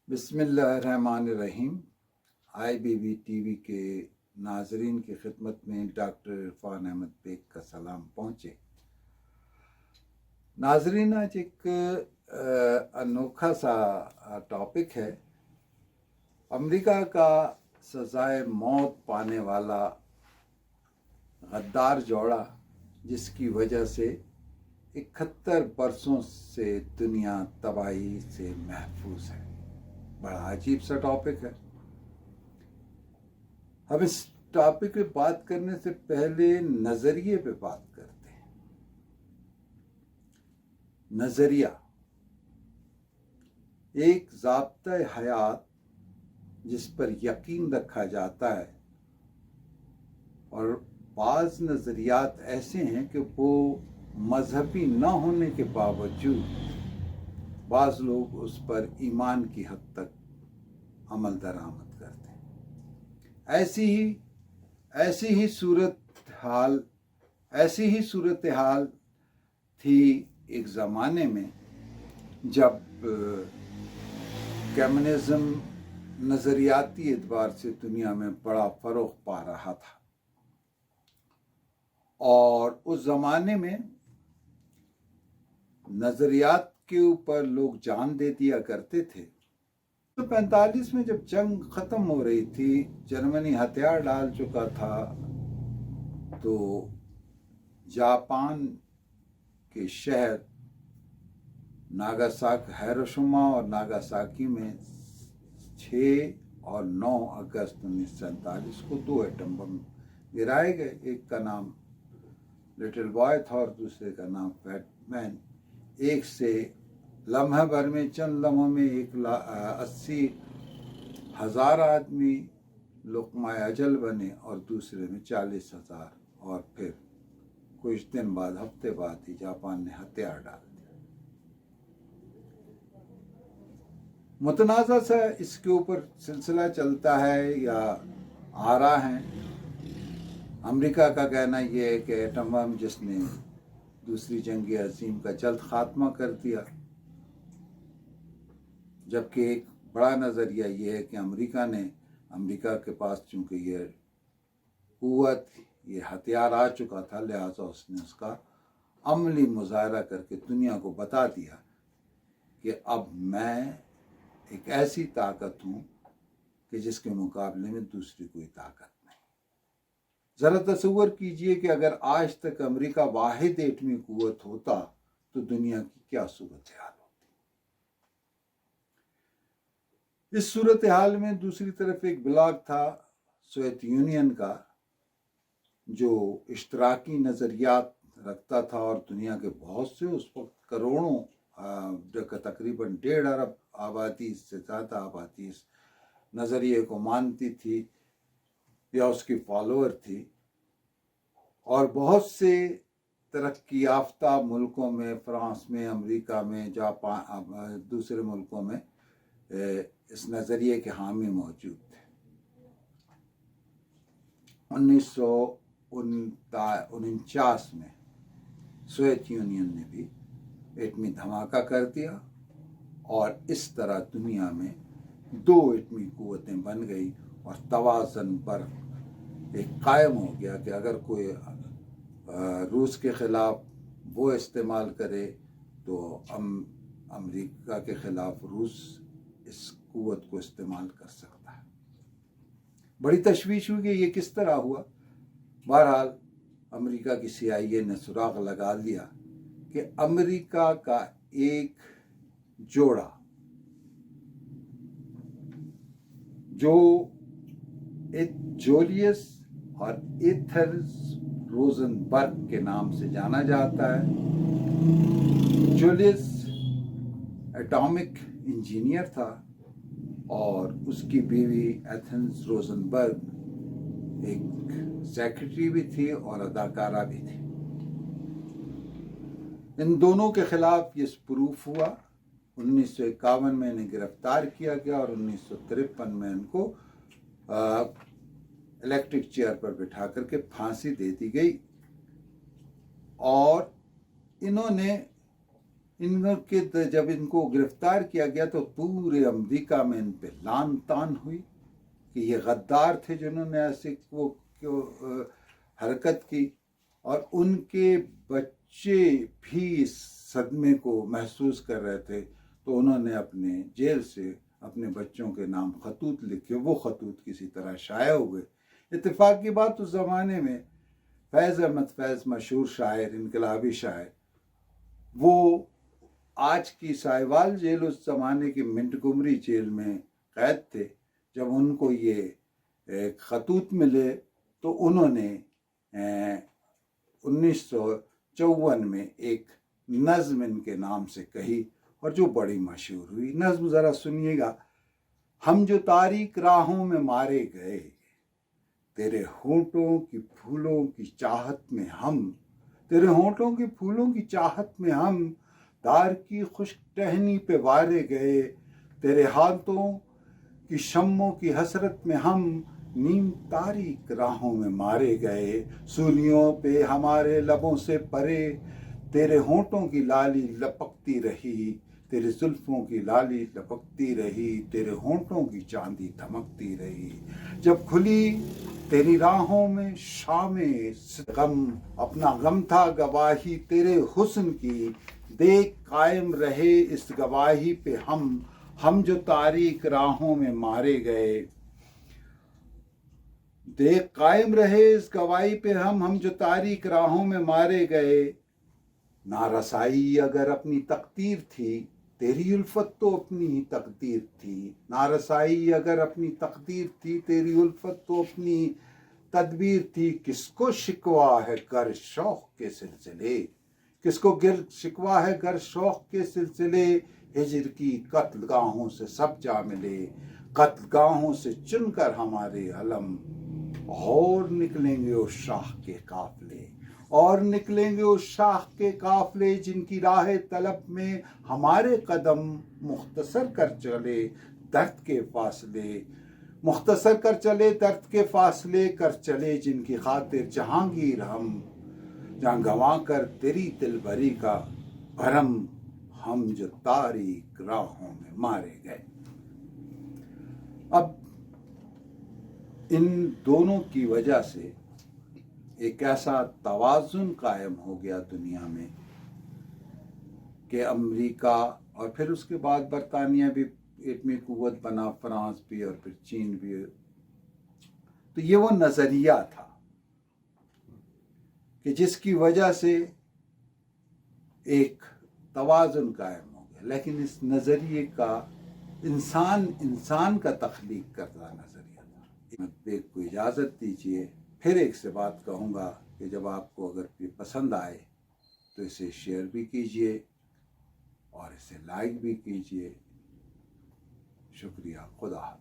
बिस्मिल्लाहिर्रहमानिर्रहीम। IBB TV के नाजरीन की खिदमत में डॉक्टर इरफान अहमद बेग का सलाम पहुँचे। नाजरीन, आज एक अनोखा सा टॉपिक है। अमेरिका का सजाए मौत पाने वाला गद्दार जोड़ा, जिसकी वजह से 71 बरसों से दुनिया तबाही से महफूज है। बड़ा अजीब सा टॉपिक है। हम इस टॉपिक पे बात करने से पहले नजरिए पे बात करते हैं। नजरिया एक ज़ाब्ता हयात जिस पर यकीन रखा जाता है, और बाज़ नज़रियात ऐसे हैं कि वो मजहबी न होने के बावजूद बाज़ लोग उस पर ईमान की हद तक अमल दरामद करते हैं। ऐसी ही सूरत हाल थी एक ज़माने में जब कम्युनिज़्म नज़रियाती एतबार से दुनिया में बड़ा फ़रोग़ पा रहा था, और उस ज़माने में नज़रियात के ऊपर लोग जान दे दिया करते थे। तो 45 में जब जंग ख़त्म हो रही थी, जर्मनी हथियार डाल चुका था, तो जापान के शहर हिरोशिमा और नागासाकी में 6 और 9 अगस्त 1947 को 2 एटम बम गिराए गए। एक का नाम लिटिल बॉय था और दूसरे का नाम फैट मैन। एक से लम्हा भर में, चंद लम्हों में 80,000 आदमी लुक़मा अजल बने, और दूसरे में 40,000, और फिर कुछ दिन बाद, हफ्ते बाद ही जापान ने हथियार डाल दिया। मुतनाज़ा सा इसके ऊपर सिलसिला चलता है या आ रहा है। अमेरिका का कहना यह है कि एटम बम जिसने दूसरी जंग अज़ीम का जल्द खात्मा कर दिया, जबकि एक बड़ा नज़रिया ये है कि अमेरिका के पास चूँकि ये क़ुव्वत, ये हथियार आ चुका था, लिहाजा उसने उसका अमली मुज़ाहरा करके दुनिया को बता दिया कि अब मैं एक ऐसी ताकत हूँ कि जिसके मुकाबले में दूसरी कोई ताकत नहीं। ज़रा तसव्वुर कीजिए कि अगर आज तक अमेरिका वाहिद एटमी क़ुव्वत होता तो दुनिया की क्या सूरत हाल होती। इस सूरत हाल में दूसरी तरफ एक ब्लॉक था सोवियत यूनियन का, जो इश्तराकी नज़रियात रखता था, और दुनिया के बहुत से उस वक्त करोड़ों, तकरीबन 1.5 अरब आबादी से ज़्यादा आबादी इस नज़रिए को मानती थी या उसकी फॉलोअर थी। और बहुत से तरक्की याफ्ता मुल्कों में, फ्रांस में, अमेरिका में, जापान, दूसरे मुल्कों में इस नज़रिए के हामी मौजूद थे। 1949 में सोवियत यूनियन ने भी एटमी धमाका कर दिया, और इस तरह दुनिया में 2 एटमी क़ुव्वतें बन गई, और तवाज़न पर एक कायम हो गया कि अगर कोई रूस के ख़िलाफ़ वो इस्तेमाल करे तो अमेरिका के ख़िलाफ़ रूस इस क़ुव्वत को इस्तेमाल कर सकता है। बड़ी तशवीश हुई कि ये किस तरह हुआ। बहरहाल अमेरिका की CIA ने सुराग लगा लिया कि अमेरिका का एक जोड़ा, जो जूलियस और एथर रोजनबर्ग के नाम से जाना जाता है। जूलियस एटॉमिक इंजीनियर था, और उसकी बीवी एथेंस रोजनबर्ग एक सेक्रेटरी भी थी और अदाकारा भी थी। इन दोनों के खिलाफ ये प्रूफ हुआ। 1951 में इन्हें गिरफ्तार किया गया, और 1953 में इनको इलेक्ट्रिक चेयर पर बिठा करके फांसी दे दी गई। और इन्होंने जब इनको गिरफ्तार किया गया तो पूरे अमेरिका में इन पे लान तान हुई कि ये गद्दार थे जिन्होंने ऐसे वो हरकत की, और उनके बच्चे भी इस सदमे को महसूस कर रहे थे, तो उन्होंने अपने जेल से अपने बच्चों के नाम खतूत लिखे। वो खतूत किसी तरह शाया हुए। इत्तेफाक की बात, उस ज़माने में फैज़ अहमद फैज़, मशहूर शायर, इनकलाबी शायर, वो आज की साहिवाल जेल उस ज़माने की मिंटगुमरी जेल में कैद थे। जब उनको ये खतूत मिले तो उन्होंने 1954 में एक नज़्म इनके नाम से कही, और जो बड़ी मशहूर हुई। नज़्म ज़रा सुनिएगा। हम जो तारीक राहों में मारे गए, तेरे होठों की फूलों की चाहत में हम, तेरे होठों के फूलों की चाहत में हम दार की खुश्क टहनी पे वारे गए, तेरे हाथों की शम्मों की हसरत में हम नीम तारीक राहों में मारे गए, सूलियों पे हमारे लबों से परे तेरे होठों की लाली लपकती रही, तेरे जुल्फों की लाली लपकती रही, तेरे होठों की चांदी धमकती रही। जब खुली तेरी राहों में शामे गम, अपना गम था गवाही तेरे हुस्न की, देख कायम रहे इस गवाही पे हम जो तारीक राहों में मारे गए, देख कायम रहे इस गवाही पे हम जो तारीक राहों में मारे गए। नारसाई अगर अपनी तकदीर थी, तेरी उल्फत तो अपनी ही तकदीर थी। नारसाई अगर अपनी तकदीर थी, तेरी उल्फत तो अपनी तदबीर थी। किसको शिकवा है गर शौक के सिलसिले, किसको गिर शिकवा है गर शौक के सिलसिले, हिजर की कत्लगाहों से सब जा मिले, कत्लगाहों से चुनकर हमारे अलम, और निकलेंगे उस शाह के काफले, और निकलेंगे उस शाह के काफले, जिनकी राह तलब में हमारे कदम मुख्तसर कर चले दर्द के फासले, मुख्तसर कर चले दर्द के फासले कर चले, जिनकी खातिर जहांगीर हम जहाँ गंवा कर तेरी दिलबरी का भरम, हम जो तारीक राहों में मारे गए। अब इन दोनों की वजह से एक ऐसा तवाज़ुन कायम हो गया दुनिया में कि अमेरिका और फिर उसके बाद बरतानिया भी एटमी कुव्वत बना, फ्रांस भी और फिर चीन भी। तो ये वो नज़रिया था कि जिसकी वजह से एक तवाज़ुन कायम हो गया। लेकिन इस नज़रिए का इंसान का तख्लीक करता नज़रिया था। एक को इजाज़त दीजिए, फिर एक से बात कहूँगा कि जब आपको अगर ये पसंद आए तो इसे शेयर भी कीजिए और इसे लाइक भी कीजिए। शुक्रिया। खुदा।